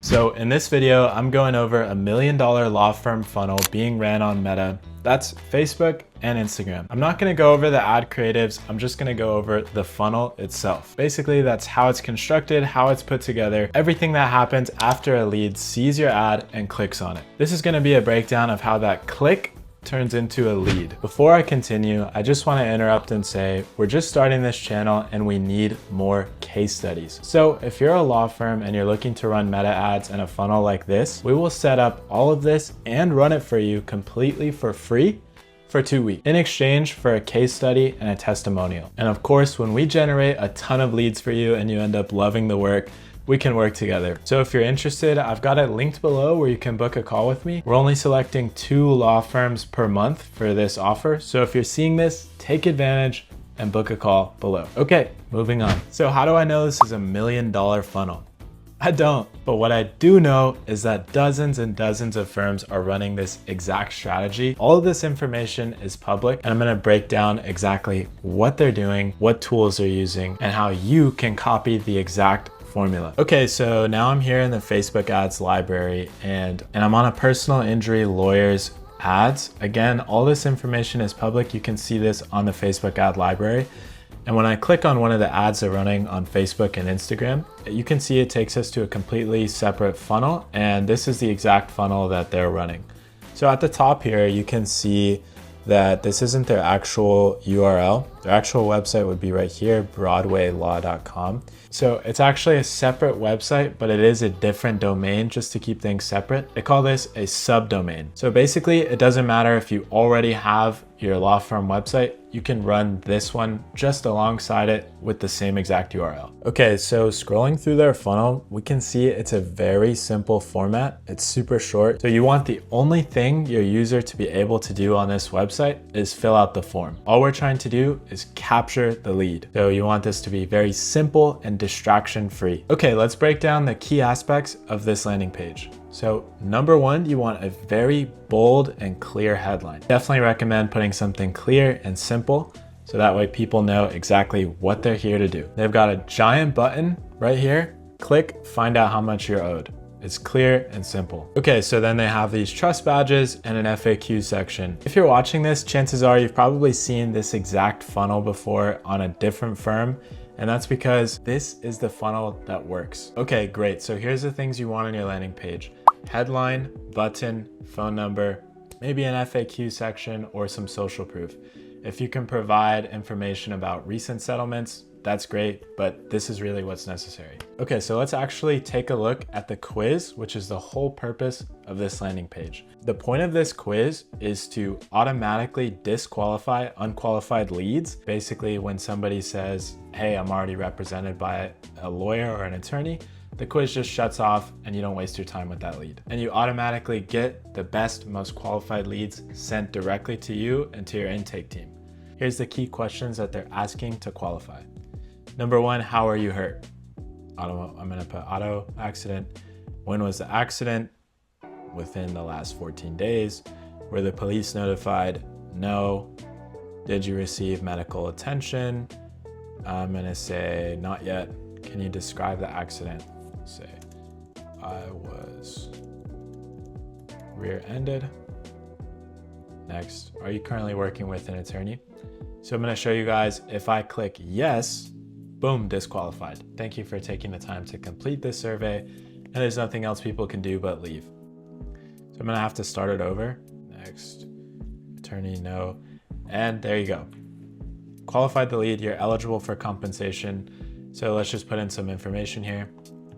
So in this video, I'm going over $1 million law firm funnel being ran on Meta. That's Facebook and Instagram. I'm not gonna go over the ad creatives. I'm just gonna go over the funnel itself. Basically, that's how it's constructed, how it's put together, everything that happens after a lead sees your ad and clicks on it. This is gonna be a breakdown of how that click turns into a lead. Before I continue, I just want to interrupt and say, we're just starting this channel and we need more case studies. So if you're a law firm and you're looking to run Meta ads in a funnel like this, we will set up all of this and run it for you completely for free for 2 weeks in exchange for a case study and a testimonial. And of course, when we generate a ton of leads for you and you end up loving the work, we can work together. So if you're interested, I've got it linked below where you can book a call with me. We're only selecting 2 law firms per month for this offer. So if you're seeing this, take advantage and book a call below. Okay, moving on. So how do I know this is $1 million funnel? I don't, but what I do know is that dozens and dozens of firms are running this exact strategy. All of this information is public, and I'm gonna break down exactly what they're doing, what tools they're using, and how you can copy the exact formula. Okay, so now I'm here in the Facebook ads library and I'm on a personal injury lawyer's ads. Again, all this information is public. You can see this on the Facebook ad library. And when I click on one of the ads they're running on Facebook and Instagram, you can see it takes us to a completely separate funnel. And this is the exact funnel that they're running. So at the top here, you can see that this isn't their actual URL. Their actual website would be right here, broadwaylaw.com. So it's actually a separate website, but it is a different domain just to keep things separate. They call this a subdomain. So basically, it doesn't matter if you already have your law firm website, you can run this one just alongside it with the same exact URL. Okay, so scrolling through their funnel, we can see it's a very simple format. It's super short. So you want the only thing your user to be able to do on this website is fill out the form. All we're trying to do is capture the lead. So you want this to be very simple and distraction free. Okay, let's break down the key aspects of this landing page. So number 1, you want a very bold and clear headline. Definitely recommend putting something clear and simple so that way people know exactly what they're here to do. They've got a giant button right here. Click, find out how much you're owed. It's clear and simple. Okay, so then they have these trust badges and an FAQ section. If you're watching this, chances are you've probably seen this exact funnel before on a different firm. And that's because this is the funnel that works. Okay, great. So here's the things you want on your landing page. Headline, button, phone number, maybe an FAQ section or some social proof. If you can provide information about recent settlements, that's great, but this is really what's necessary. Okay, so let's actually take a look at the quiz, which is the whole purpose of this landing page. The point of this quiz is to automatically disqualify unqualified leads. Basically, when somebody says, hey, I'm already represented by a lawyer or an attorney, the quiz just shuts off and you don't waste your time with that lead. And you automatically get the best, most qualified leads sent directly to you and to your intake team. Here's the key questions that they're asking to qualify. Number 1, how are you hurt? I'm gonna put auto accident. When was the accident? Within the last 14 days. Were the police notified? No. Did you receive medical attention? I'm gonna say not yet. Can you describe the accident? Say, I was rear-ended. Next, are you currently working with an attorney? So I'm gonna show you guys, if I click yes, boom, disqualified. Thank you for taking the time to complete this survey, and there's nothing else people can do but leave. So I'm gonna have to start it over. Next, attorney, no, and there you go. Qualified the lead, you're eligible for compensation. So let's just put in some information here.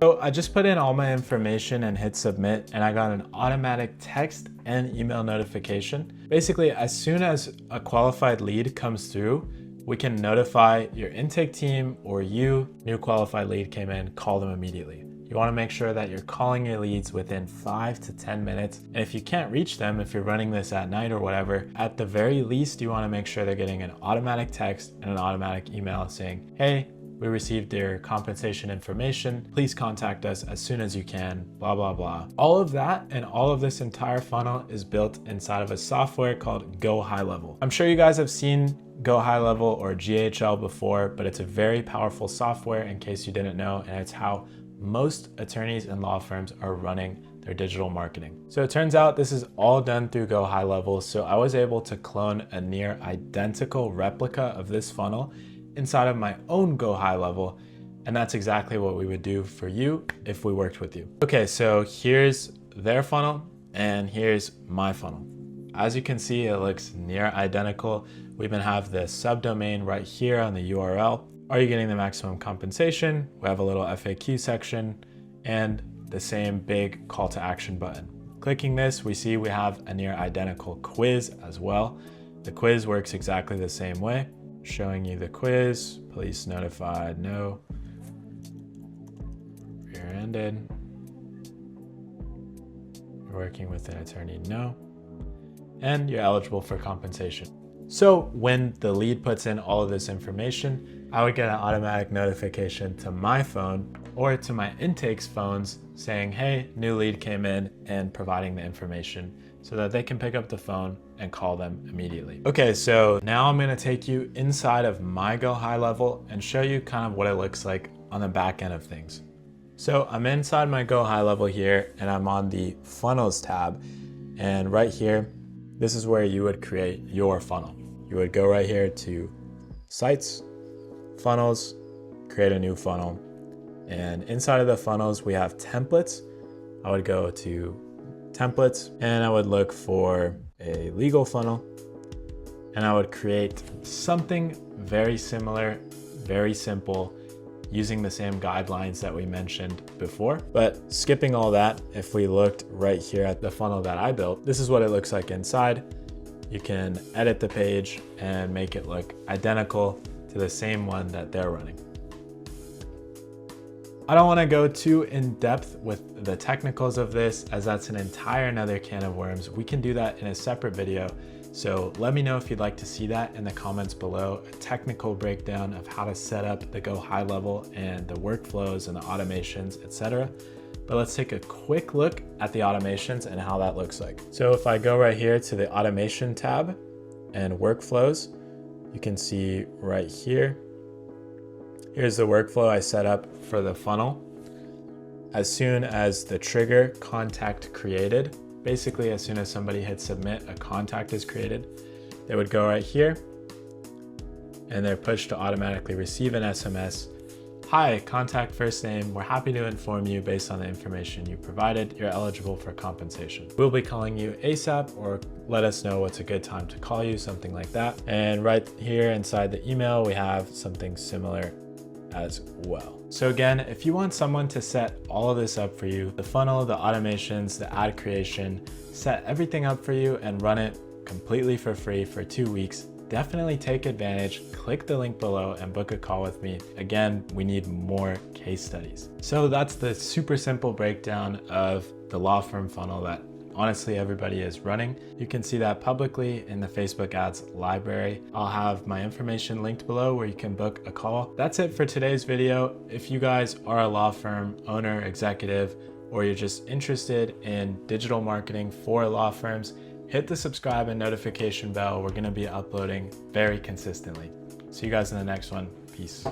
So I just put in all my information and hit submit, and I got an automatic text and email notification. Basically, as soon as a qualified lead comes through, we can notify your intake team or you, new qualified lead came in, call them immediately. You wanna make sure that you're calling your leads within 5 to 10 minutes. And if you can't reach them, if you're running this at night or whatever, at the very least, you wanna make sure they're getting an automatic text and an automatic email saying, hey, we received your compensation information. Please contact us as soon as you can, blah, blah, blah. All of that and all of this entire funnel is built inside of a software called Go High Level. I'm sure you guys have seen Go High Level or GHL before, but it's a very powerful software in case you didn't know, and it's how most attorneys and law firms are running their digital marketing. So it turns out this is all done through Go High Level. So I was able to clone a near identical replica of this funnel inside of my own Go High Level. And that's exactly what we would do for you if we worked with you. Okay, so here's their funnel and here's my funnel. As you can see, it looks near identical. We even have the subdomain right here on the URL. Are you getting the maximum compensation? We have a little FAQ section and the same big call to action button. Clicking this, we see we have a near identical quiz as well. The quiz works exactly the same way, showing you the quiz, police notified, no. Rear-ended. You're working with an attorney, no. And you're eligible for compensation. So when the lead puts in all of this information, I would get an automatic notification to my phone or to my intakes phones saying, hey, new lead came in, and providing the information so that they can pick up the phone and call them immediately. Okay, so now I'm gonna take you inside of my Go High Level and show you kind of what it looks like on the back end of things. So I'm inside my Go High Level here and I'm on the Funnels tab. And right here, this is where you would create your funnel. You would go right here to Sites, Funnels, create a new funnel. And inside of the funnels, we have templates. I would go to templates and I would look for a legal funnel and I would create something very similar, very simple, using the same guidelines that we mentioned before. But skipping all that, if we looked right here at the funnel that I built, this is what it looks like inside. You can edit the page and make it look identical to the same one that they're running. I don't want to go too in depth with the technicals of this, as that's an entire another can of worms. We can do that in a separate video. So let me know if you'd like to see that in the comments below, a technical breakdown of how to set up the Go High Level and the workflows and the automations, etc. But let's take a quick look at the automations and how that looks like. So if I go right here to the automation tab and workflows, you can see right here, here's the workflow I set up for the funnel. As soon as the trigger contact created, basically as soon as somebody hits submit, a contact is created, they would go right here and they're pushed to automatically receive an SMS. Hi, contact first name. We're happy to inform you based on the information you provided, you're eligible for compensation. We'll be calling you ASAP, or let us know what's a good time to call you, something like that. And right here inside the email, we have something similar as well. So again, if you want someone to set all of this up for you, the funnel, the automations, the ad creation, set everything up for you and run it completely for free for 2 weeks, definitely take advantage. Click the link below and book a call with me. Again, we need more case studies. So that's the super simple breakdown of the law firm funnel that honestly everybody is running. You can see that publicly in the Facebook ads library. I'll have my information linked below where you can book a call. That's it for today's video. If you guys are a law firm owner, executive, or you're just interested in digital marketing for law firms, hit the subscribe and notification bell. We're gonna be uploading very consistently. See you guys in the next one. Peace.